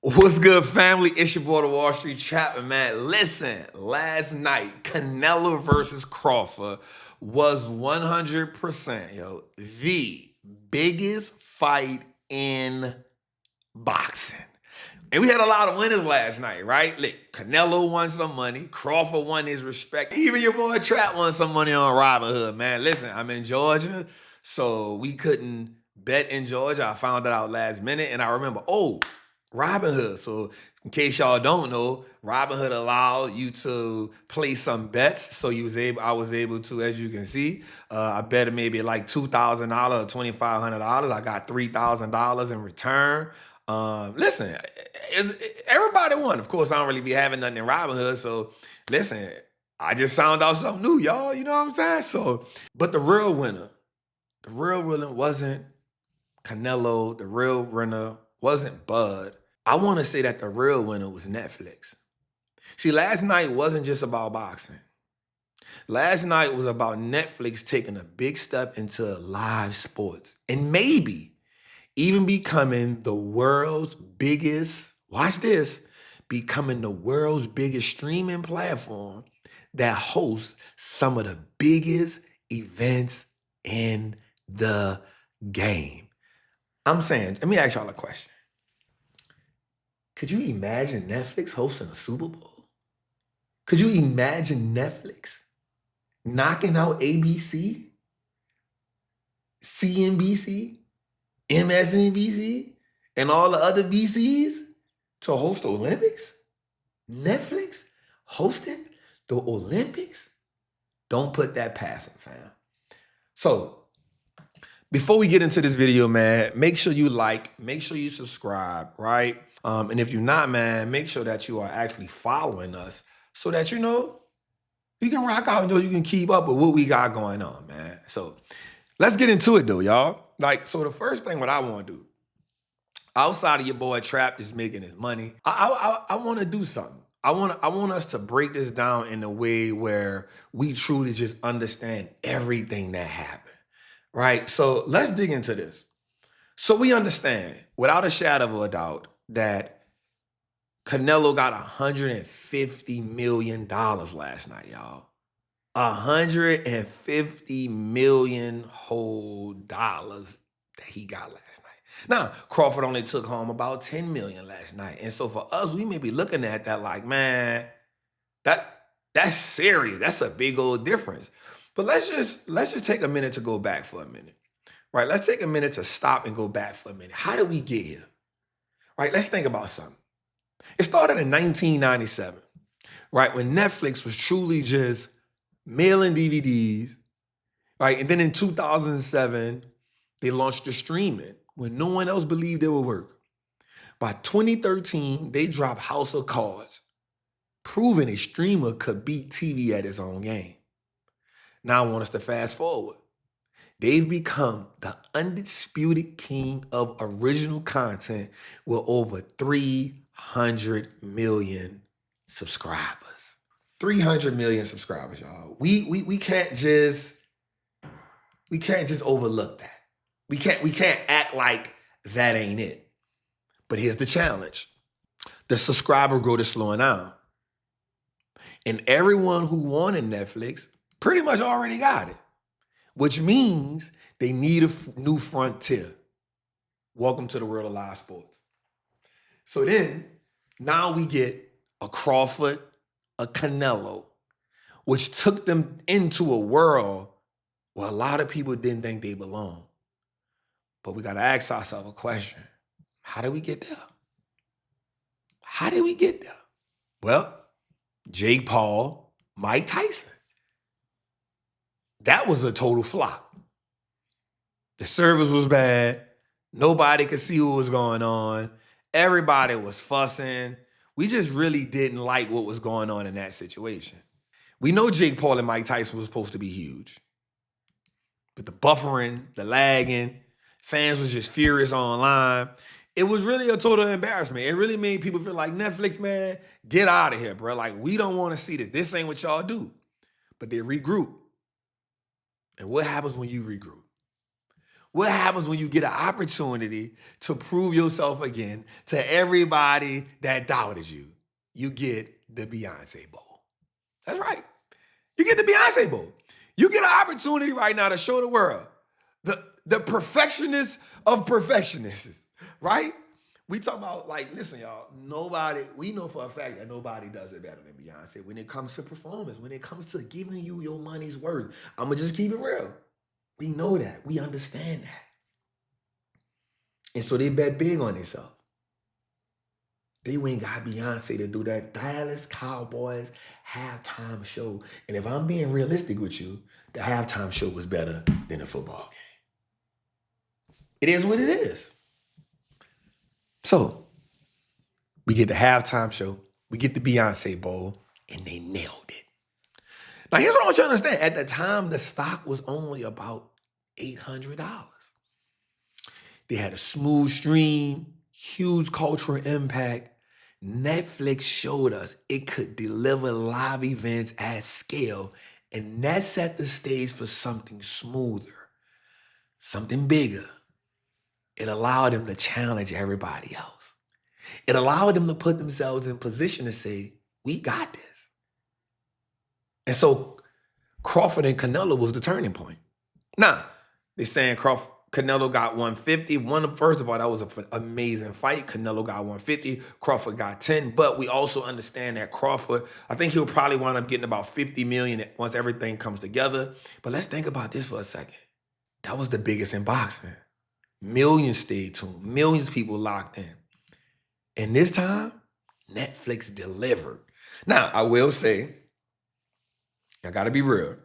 What's good, family? It's your boy, the Wall Street Trapper, man. Listen, last night, Canelo versus Crawford was 100%, the biggest fight in boxing. And we had a lot of winners last night, right? Look, Canelo won some money. Crawford won his respect. Even your boy Trap won some money on Robinhood, man. Listen, I'm in Georgia, so we couldn't bet in Georgia. I found that out last minute, and I remember, Robinhood. So in case y'all don't know, Robinhood allowed you to place some bets. So I was able to, as you can see, I bet maybe like $2,000 or $2,500. I got $3,000 in return. Listen, everybody won. Of course, I don't really be having nothing in Robinhood. So listen, I just found out something new, y'all. You know what I'm saying? So, but the real winner wasn't Canelo. The real winner wasn't Bud. I want to say that the real winner was Netflix. See, last night wasn't just about boxing. Last night was about Netflix taking a big step into live sports and maybe even becoming the world's biggest, watch this, becoming the world's biggest streaming platform that hosts some of the biggest events in the game. I'm saying, let me ask y'all a question. Could you imagine Netflix hosting a Super Bowl? Could you imagine Netflix knocking out ABC, CNBC, MSNBC, and all the other BCs to host the Olympics? Netflix hosting the Olympics? Don't put that past them, fam. So, before we get into this video, man, make sure you like, make sure you subscribe, right? And if you're not, man, make sure that you are actually following us so that, you can rock out and you can keep up with what we got going on, man. So let's get into it though, y'all. So the first thing what I want to do, outside of your boy Trap is making his money, I want to do something. I want us to break this down in a way where we truly just understand everything that happened, right? So let's dig into this. So we understand, without a shadow of a doubt, that Canelo got $150 million last night, y'all. $150 million whole dollars that he got last night. Now, Crawford only took home about $10 million last night. And so for us, we may be looking at that like, man, that's serious. That's a big old difference. But let's just take a minute to go back for a minute. Right? Let's take a minute to stop and go back for a minute. How did we get here? Right? Let's think about something. It started in 1997, right? When Netflix was truly just mailing DVDs, right? And then in 2007, they launched the streaming when no one else believed it would work. By 2013, they dropped House of Cards, proving a streamer could beat TV at its own game. Now I want us to fast forward. They've become the undisputed king of original content with over 300 million subscribers. 300 million subscribers, y'all. We can't just overlook that. We can't act like that ain't it. But here's the challenge. The subscriber growth is slowing down. And everyone who wanted Netflix pretty much already got it, which means they need a new frontier. Welcome to the world of live sports. So then, now we get a Crawford, a Canelo, which took them into a world where a lot of people didn't think they belonged. But we got to ask ourselves a question. How did we get there? How did we get there? Well, Jake Paul, Mike Tyson. That was a total flop. The service was bad. Nobody could see what was going on. Everybody was fussing. We just really didn't like what was going on in that situation. We know Jake Paul and Mike Tyson was supposed to be huge. But the buffering, the lagging, fans was just furious online. It was really a total embarrassment. It really made people feel like, Netflix, man, get out of here, bro. Like, we don't want to see this. This ain't what y'all do. But they regroup. And what happens when you regroup? What happens when you get an opportunity to prove yourself again to everybody that doubted you? You get the Beyonce Bowl. That's right. You get the Beyonce Bowl. You get an opportunity right now to show the world the perfectionist of perfectionists, right? We talk about, like, listen, y'all, we know for a fact that nobody does it better than Beyonce when it comes to performance, when it comes to giving you your money's worth. I'm going to just keep it real. We know that. We understand that. And so they bet big on themselves. They went got Beyonce to do that Dallas Cowboys halftime show. And if I'm being realistic with you, the halftime show was better than the football game. It is what it is. So we get the halftime show, we get the Beyonce Bowl, and they nailed it. Now, here's what I want you to understand. At the time, the stock was only about $800. They had a smooth stream, huge cultural impact. Netflix showed us it could deliver live events at scale, and that set the stage for something smoother, something bigger. It allowed them to challenge everybody else. It allowed them to put themselves in position to say, we got this. And so Crawford and Canelo was the turning point. Now, they're saying Canelo got 150. First of all, that was an amazing fight. Canelo got 150. Crawford got 10. But we also understand that Crawford, I think he'll probably wind up getting about 50 million once everything comes together. But let's think about this for a second. That was the biggest in boxing. Millions stayed tuned. Millions of people locked in. And this time, Netflix delivered. Now, I will say, I got to be real.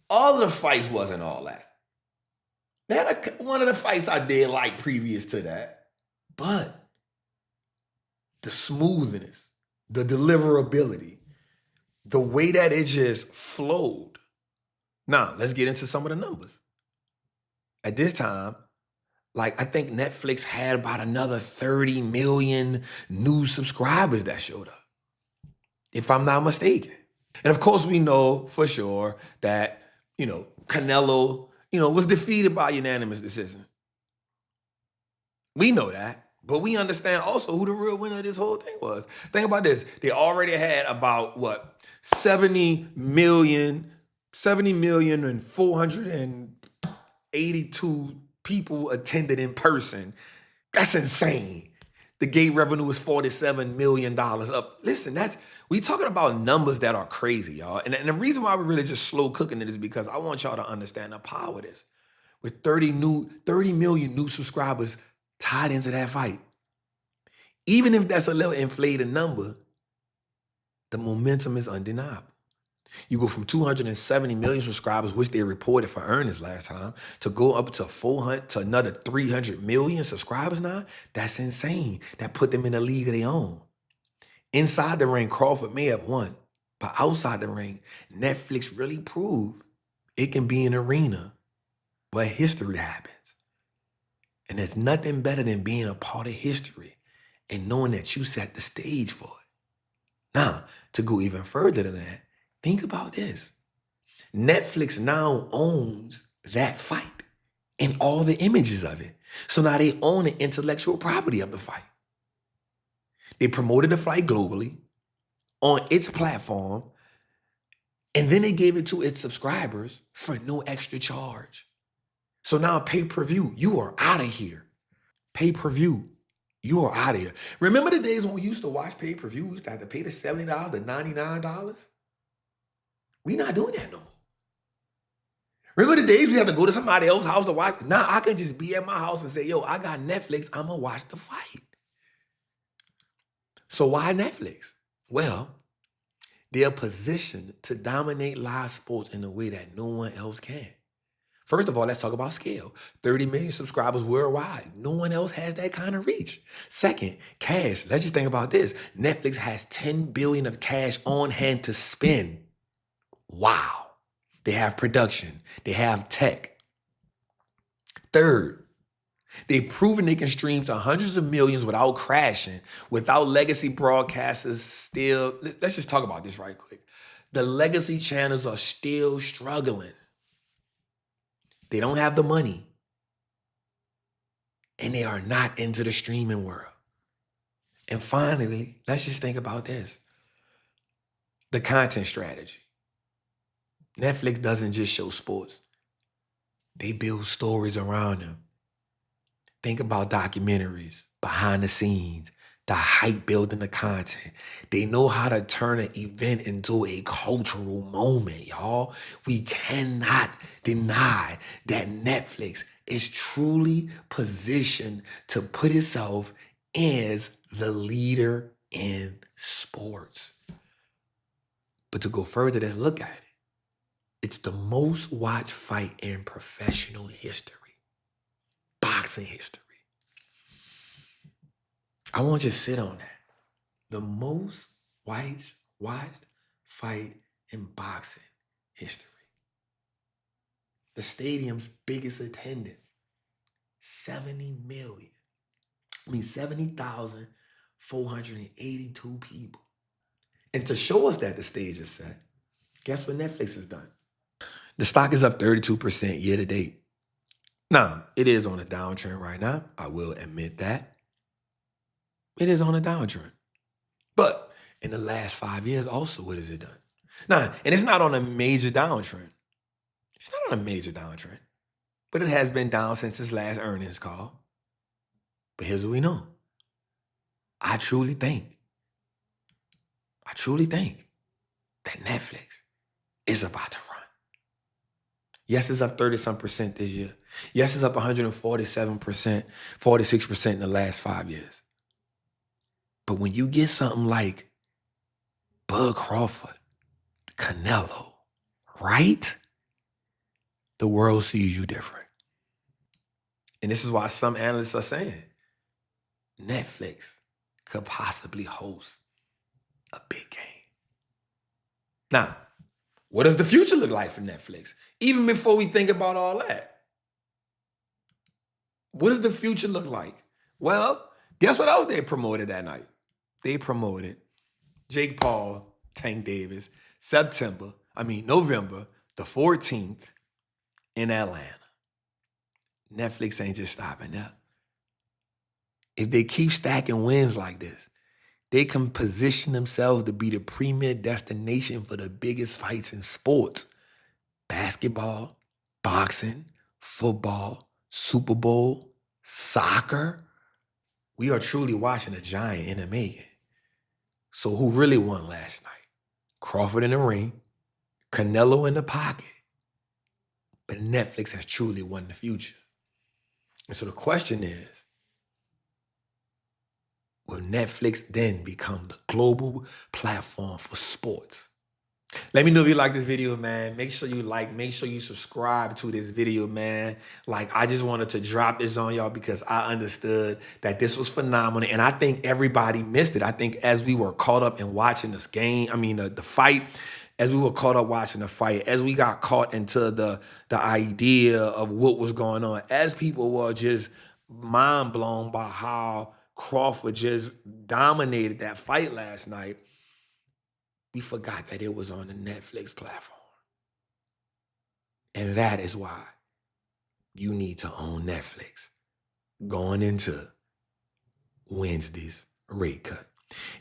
All of the fights wasn't all that. They had one of the fights I did like previous to that. But the smoothness, the deliverability, the way that it just flowed. Now, let's get into some of the numbers. At this time, like, I think Netflix had about another 30 million new subscribers that showed up, if I'm not mistaken. And of course, we know for sure that, Canelo, was defeated by unanimous decision. We know that, but we understand also who the real winner of this whole thing was. Think about this. They already had about, 70 million and 482 people attended in person. That's insane. The gate revenue was $47 million up. Listen, we talking about numbers that are crazy, y'all. And the reason why we're really just slow cooking it is because I want y'all to understand the power of this. With 30 million new subscribers tied into that fight. Even if that's a little inflated number, the momentum is undeniable. You go from 270 million subscribers, which they reported for earnings last time, to go up to 400 to another 300 million subscribers now. That's insane. That put them in a league of their own. Inside the ring, Crawford may have won, but outside the ring, Netflix really proved it can be an arena where history happens. And there's nothing better than being a part of history and knowing that you set the stage for it. Now, to go even further than that, think about this. Netflix now owns that fight and all the images of it. So now they own the intellectual property of the fight. They promoted the fight globally on its platform, and then they gave it to its subscribers for no extra charge. So now pay-per-view, you are out of here. Pay-per-view, you are out of here. Remember the days when we used to watch pay-per-view? We used to have to pay the $70, the $99? We not doing that no more. Remember the days we have to go to somebody else's house to watch? Now I can just be at my house and say, yo, I got Netflix, I'm going to watch the fight. So why Netflix? Well, they're positioned to dominate live sports in a way that no one else can. First of all, let's talk about scale. 30 million subscribers worldwide. No one else has that kind of reach. Second, cash. Let's just think about this. Netflix has $10 billion of cash on hand to spend. Wow. They have production. They have tech. Third, they've proven they can stream to hundreds of millions without crashing, without legacy broadcasters still. Let's just talk about this right quick. The legacy channels are still struggling. They don't have the money. And they are not into the streaming world. And finally, let's just think about this. The content strategy. Netflix doesn't just show sports. They build stories around them. Think about documentaries, behind the scenes, the hype building the content. They know how to turn an event into a cultural moment, y'all. We cannot deny that Netflix is truly positioned to put itself as the leader in sports. But to go further, let's look at it. It's the most watched fight in professional history, boxing history. I want you to sit on that. The most watched fight in boxing history. The stadium's biggest attendance, 70,482 people. And to show us that the stage is set, guess what Netflix has done? The stock is up 32% year to date. Now, it is on a downtrend right now. I will admit that. It is on a downtrend. But in the last 5 years also, what has it done? Now, and it's not on a major downtrend. It's not on a major downtrend. But it has been down since its last earnings call. But here's what we know. I truly think that Netflix is about to run. Yes, it's up 30-some% this year. Yes, it's up 147%, 46% in the last 5 years. But when you get something like Bud Crawford, Canelo, right? The world sees you different. And this is why some analysts are saying Netflix could possibly host a big game. Now, what does the future look like for Netflix? Even before we think about all that. What does the future look like? Well, guess what else they promoted that night? They promoted Jake Paul, Tank Davis, November the 14th in Atlanta. Netflix ain't just stopping there. If they keep stacking wins like this, they can position themselves to be the premier destination for the biggest fights in sports. Basketball, boxing, football, Super Bowl, soccer. We are truly watching a giant in the making. So who really won last night? Crawford in the ring, Canelo in the pocket. But Netflix has truly won the future. And so the question is, will Netflix then become the global platform for sports? Let me know if you like this video, man. Make sure you like, make sure you subscribe to this video, man. Like, I just wanted to drop this on y'all because I understood that this was phenomenal. And I think everybody missed it. I think as we were caught up in watching this game, the fight, as we were caught up watching the fight, as we got caught into the idea of what was going on, as people were just mind blown by how Crawford just dominated that fight last night, we forgot that it was on the Netflix platform. And that is why you need to own Netflix going into Wednesday's rate cut.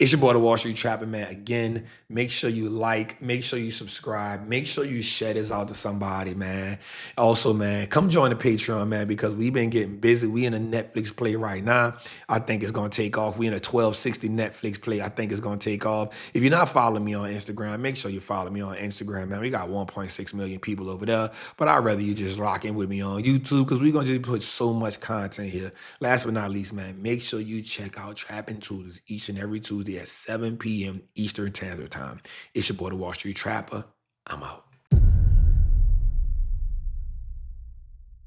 It's your boy, the Wall Street Trapper, man. Again, make sure you like, make sure you subscribe, make sure you share this out to somebody, man. Also, man, come join the Patreon, man, because we've been getting busy. We in a Netflix play right now. I think it's going to take off. We in a 1260 Netflix play. I think it's going to take off. If you're not following me on Instagram, make sure you follow me on Instagram, man. We got 1.6 million people over there, but I'd rather you just rock in with me on YouTube because we're going to just put so much content here. Last but not least, man, make sure you check out Trapping Tuesdays each and every Tuesday at 7 p.m. Eastern Standard Time. It's your boy, the Wall Street Trapper. I'm out.